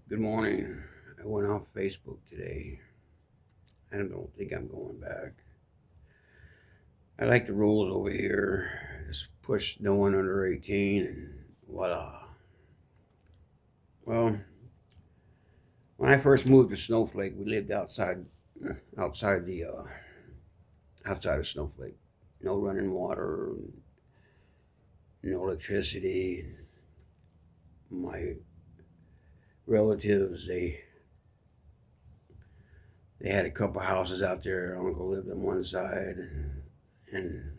Good morning. I went off Facebook today. I don't think I'm going back. I like the rules over here. Just push no one under 18 and voila. Well, when I first moved to Snowflake, we lived outside the outside of Snowflake. No running water, no electricity. My relatives, they had a couple houses out there. Uncle lived on one side, and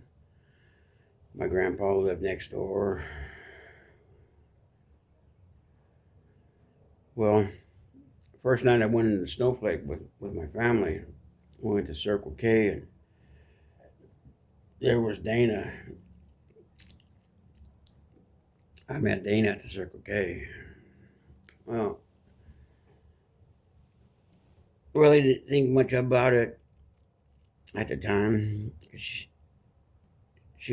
my grandpa lived next door. Well, first night I went into Snowflake with my family, we went to Circle K, and there was Dana. I met Dana at the Circle K. Well, really didn't think much about it at the time. She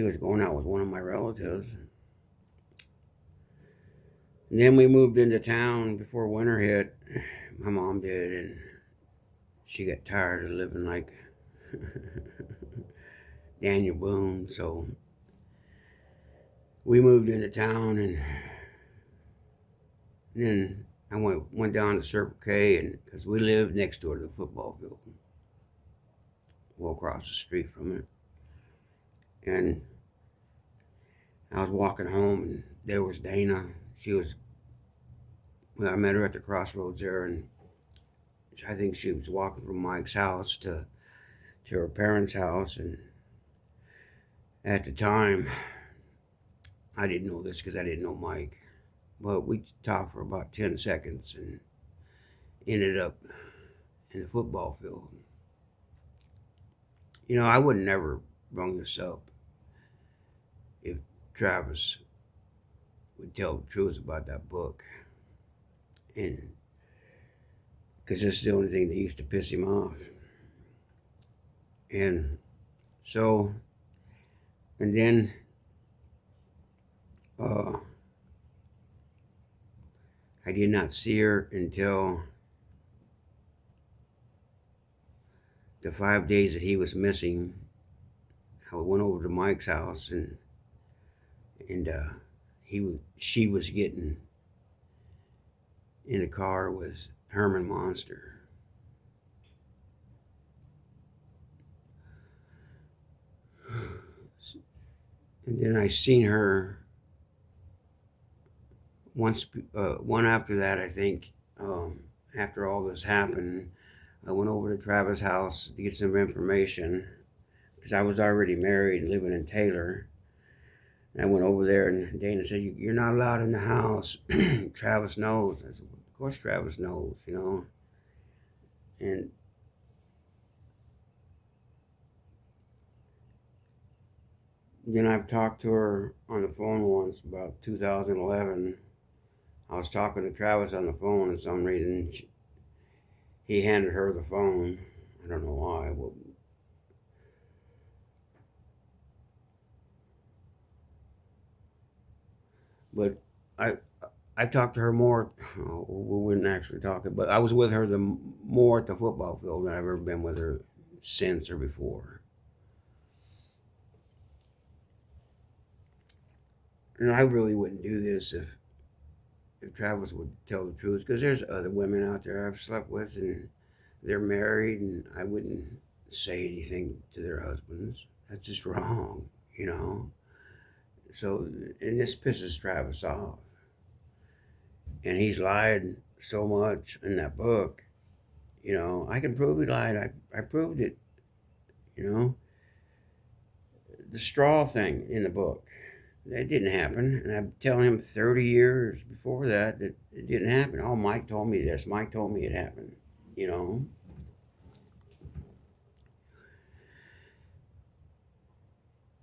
was going out with one of my relatives. And then we moved into town before winter hit. My mom did, and she got tired of living like Daniel Boone. So we moved into town, and then I went down to Circle K, and because we lived next door to the football field, well across the street from it, and I was walking home, and there was Dana. She was, well, I met her at the crossroads there, and I think she was walking from Mike's house to her parents' house, and at the time, I didn't know this because I didn't know Mike, but we talked for about 10 seconds and ended up in the football field. You know, I would never bring this up if Travis would tell the truth about that book, and because this is the only thing that used to piss him off. And so, and then uh, I did not see her until the 5 days that he was missing. I went over to Mike's house, and she was getting in a car with Herman Monster. And then I seen her once, one after that, I think. After all this happened, I went over to Travis' house to get some information because I was already married and living in Taylor. And I went over there, and Dana said, "You're not allowed in the house." Travis knows. I said, "Of course, Travis knows, you know." And then I've talked to her on the phone once about 2011. I was talking to Travis on the phone, and some reason he handed her the phone. I don't know why. But I I talked to her more. Oh, we wouldn't actually talk it, but I was with her more at the football field than I've ever been with her since or before. And I really wouldn't do this if Travis would tell the truth, because there's other women out there I've slept with, and they're married, and I wouldn't say anything to their husbands. That's just wrong, you know. So, and this pisses Travis off, and he's lied so much in that book. You know, I can prove he lied. I proved it. You know, the straw thing in the book, that didn't happen. And I'm telling him 30 years before that it didn't happen. Oh, Mike told me this. Mike told me it happened. You know,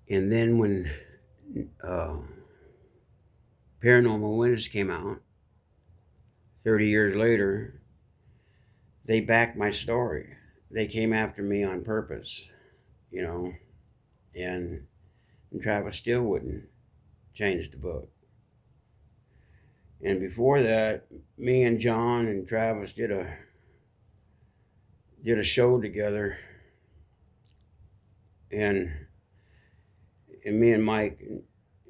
and then when uh, Paranormal Witness came out 30 years later, they backed my story. They came after me on purpose. You know, and Travis still wouldn't change the book. And before that, me and John and Travis did a show together, and me and Mike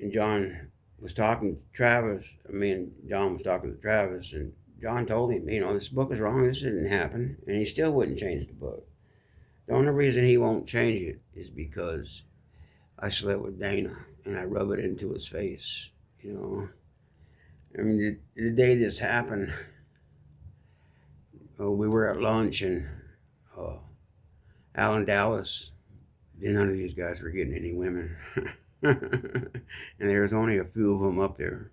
and John was talking to Travis. Me and John was talking to Travis, and John told him, this book is wrong. This didn't happen, and he still wouldn't change the book. The only reason he won't change it is because I slept with Dana, and I rub it into his face. I mean, the day this happened, we were at lunch, and uh, Alan Dallas, none of these guys were getting any women. And there was only a few of them up there.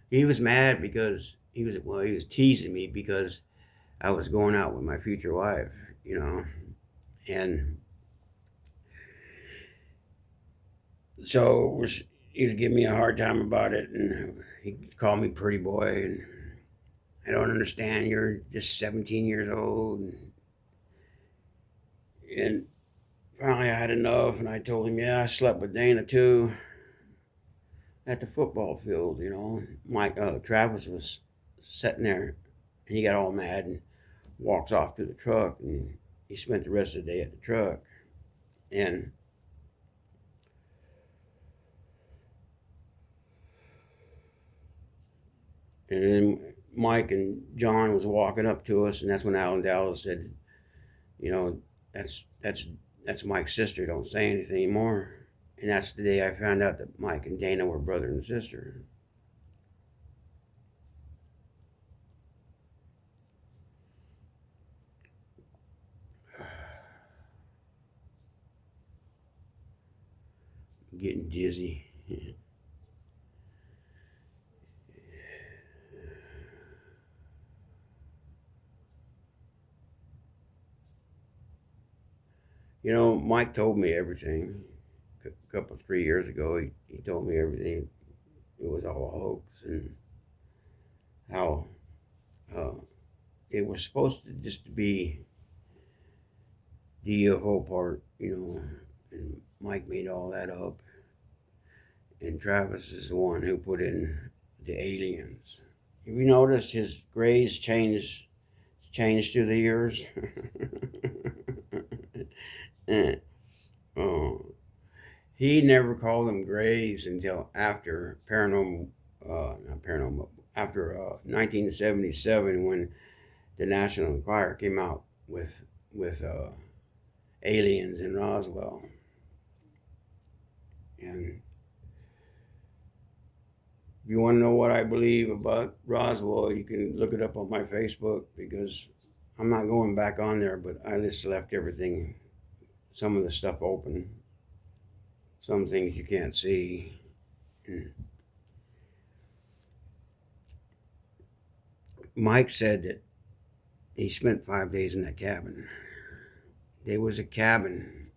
He was mad because he was teasing me because I was going out with my future wife, and so he was giving me a hard time about it, and he called me pretty boy, and I don't understand. You're just 17 years old, and finally I had enough, and I told him, yeah, I slept with Dana too at the football field. Travis was sitting there, and he got all mad and walks off to the truck, and he spent the rest of the day at the truck, and then Mike and John was walking up to us, and that's when Alan Dallas said, that's Mike's sister. Don't say anything anymore. And that's the day I found out that Mike and Dana were brother and sister. I'm getting dizzy. Mike told me everything. A couple, 3 years ago, he told me everything. It was all a hoax, and how uh, it was supposed to just be the UFO part, and Mike made all that up. And Travis is the one who put in the aliens. Have you noticed his grays changed through the years? Oh, he never called them grays until after not paranormal, after 1977, when the National Enquirer came out with aliens in Roswell. And if you want to know what I believe about Roswell, you can look it up on my Facebook, because I'm not going back on there, but I just left everything, some of the stuff open, some things you can't see. And Mike said that he spent 5 days in that cabin. There was a cabin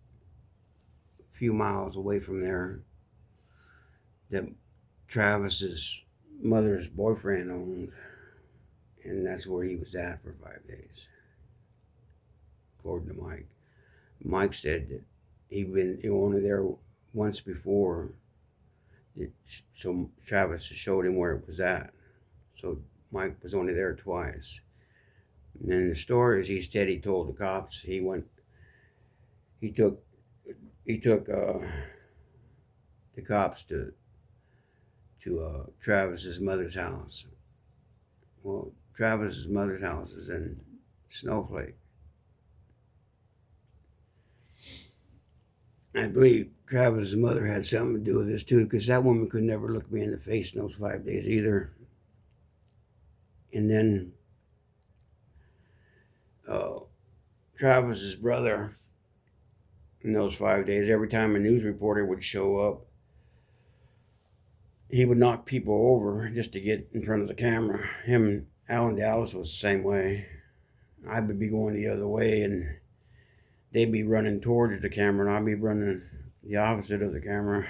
a few miles away from there that Travis's mother's boyfriend owned, and that's where he was at for 5 days, according to Mike. Mike said that he'd been only there once before, so Travis showed him where it was at. So Mike was only there twice. And then the stories he said he told the cops, he took the cops to Travis's mother's house. Well, Travis's mother's house is in Snowflake. I believe Travis's mother had something to do with this too, because that woman could never look me in the face in those 5 days either. And then Travis's brother, in those 5 days, every time a news reporter would show up, he would knock people over just to get in front of the camera. Him, Alan Dallas, was the same way. I would be going the other way, and they'd be running towards the camera, and I'd be running the opposite of the camera.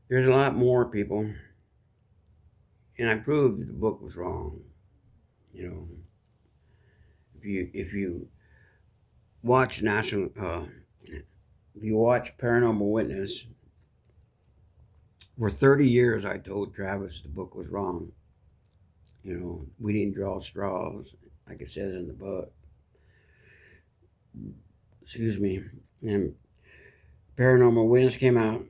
There's a lot more, people, and I proved that the book was wrong. if you watch if you watch Paranormal Witness, for 30 years I told Travis the book was wrong. We didn't draw straws, like it says in the book. Excuse me. And Paranormal Witness came out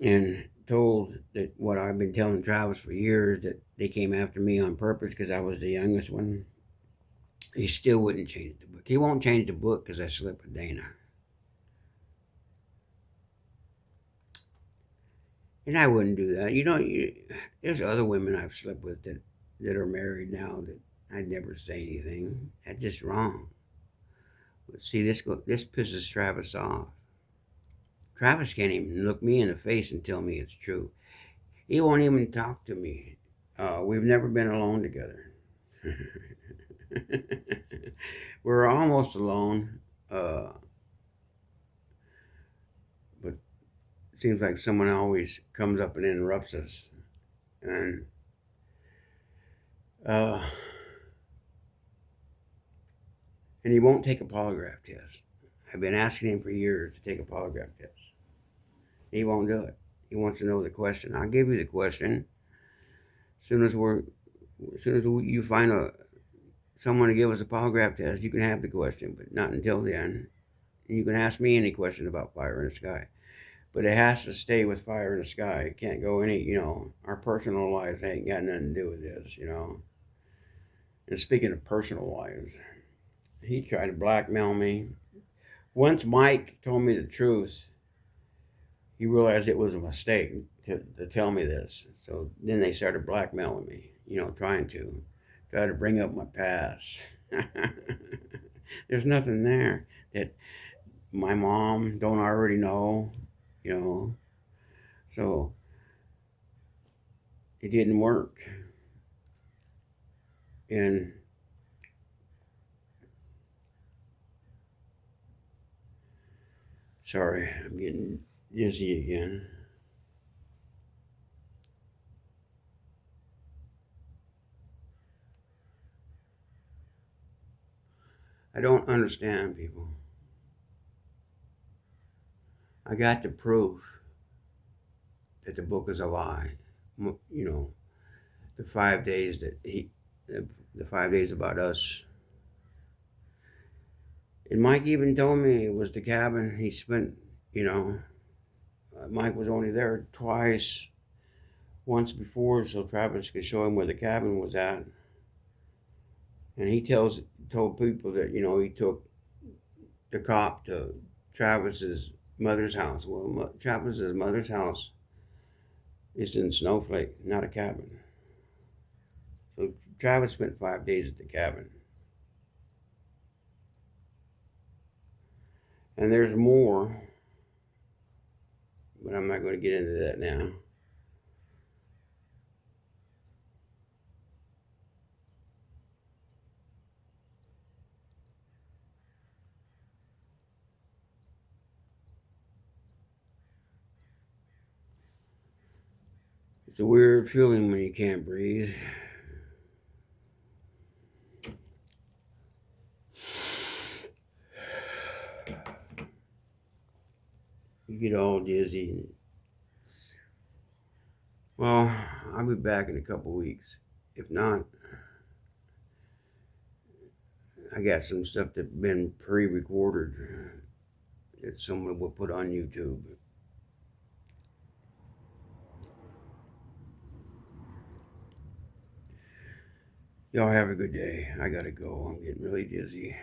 and told that what I've been telling Travis for years, that they came after me on purpose because I was the youngest one. He still wouldn't change the book. He won't change the book because I slept with Dana. And I wouldn't do that. There's other women I've slept with that are married now that I'd never say anything. That's just wrong. But see, this pisses Travis off. Travis can't even look me in the face and tell me it's true. He won't even talk to me. We've never been alone together. We're almost alone, but it seems like someone always comes up and interrupts us. And uh, and he won't take a polygraph test. I've been asking him for years to take a polygraph test. He won't do it. He wants to know the question. I'll give you the question. As soon as you find someone to give us a polygraph test, you can have the question, but not until then. And you can ask me any question about fire in the sky, but it has to stay with fire in the sky. It can't go our personal lives ain't got nothing to do with this. And speaking of personal lives, he tried to blackmail me. Once Mike told me the truth, he realized it was a mistake to tell me this. So then they started blackmailing me, trying to bring up my past. There's nothing there that my mom don't already know. So it didn't work. And sorry, I'm getting dizzy again. I don't understand people. I got the proof that the book is a lie. The 5 days the 5 days about us. And Mike even told me it was the cabin he spent, Mike was only there twice, once before, so Travis could show him where the cabin was at. And he told people that, he took the cop to Travis's mother's house. Well, Travis's mother's house is in Snowflake, not a cabin. So Travis spent 5 days at the cabin. And there's more, but I'm not going to get into that now. It's a weird feeling when you can't breathe. You get all dizzy. Well, I'll be back in a couple weeks. If not, I got some stuff that's been pre-recorded that someone will put on YouTube. Y'all have a good day. I gotta go. I'm getting really dizzy.